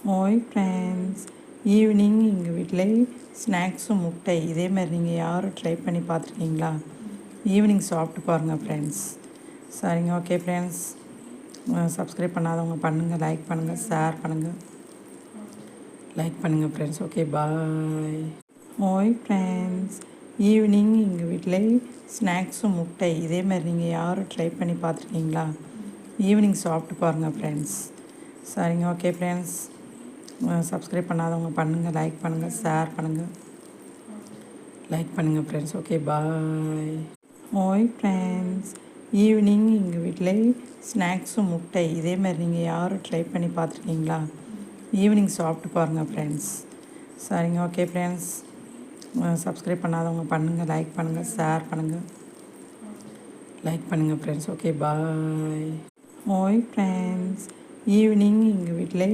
Hi friends, evening எங்கள் வீட்டில் ஸ்நாக்ஸும் முட்டை இதே மாதிரி நீங்கள் யாரும் ட்ரை பண்ணி பார்த்துருக்கீங்களா? ஈவினிங் சாப்பிட்டு பாருங்கள் ஃப்ரெண்ட்ஸ். சரிங்க, ஓகே ஃப்ரெண்ட்ஸ். சப்ஸ்கிரைப் பண்ணாதவங்க பண்ணுங்கள், லைக் பண்ணுங்கள், ஷேர் பண்ணுங்கள், லைக் பண்ணுங்கள் ஃப்ரெண்ட்ஸ். ஓகே, பாய். ஹாய் ஃப்ரெண்ட்ஸ், ஈவினிங் எங்கள் வீட்டில் ஸ்நாக்ஸும் முட்டை இதே மாதிரி நீங்கள் யாரும் ட்ரை பண்ணி பார்த்துருக்கீங்களா? ஈவினிங் சாப்பிட்டு பாருங்கள் ஃப்ரெண்ட்ஸ். சரிங்க, ஓகே ஃப்ரெண்ட்ஸ். சப்ஸ்கிரைப் பண்ணாதவங்க பண்ணுங்கள், லைக் பண்ணுங்கள், ஷேர் பண்ணுங்கள், லைக் பண்ணுங்கள் ஃப்ரெண்ட்ஸ். ஓகே, பாய். ஹாய் ஃப்ரெண்ட்ஸ், ஈவினிங் எங்கள் வீட்டில் ஸ்நாக்ஸும் முட்டை இதே மாதிரி நீங்கள் யாரும் ட்ரை பண்ணி பார்த்துருக்கீங்களா? ஈவினிங் சாப்பிட்டு பாருங்கள் ஃப்ரெண்ட்ஸ். சரிங்க, ஓகே ஃப்ரெண்ட்ஸ். சப்ஸ்கிரைப் பண்ணாதவங்க பண்ணுங்கள், லைக் பண்ணுங்கள், ஷேர் பண்ணுங்கள், லைக் பண்ணுங்கள் ஃப்ரெண்ட்ஸ். ஓகே, பாய். ஹாய் ஃப்ரெண்ட்ஸ், ஈவினிங் எங்கள் வீட்டில்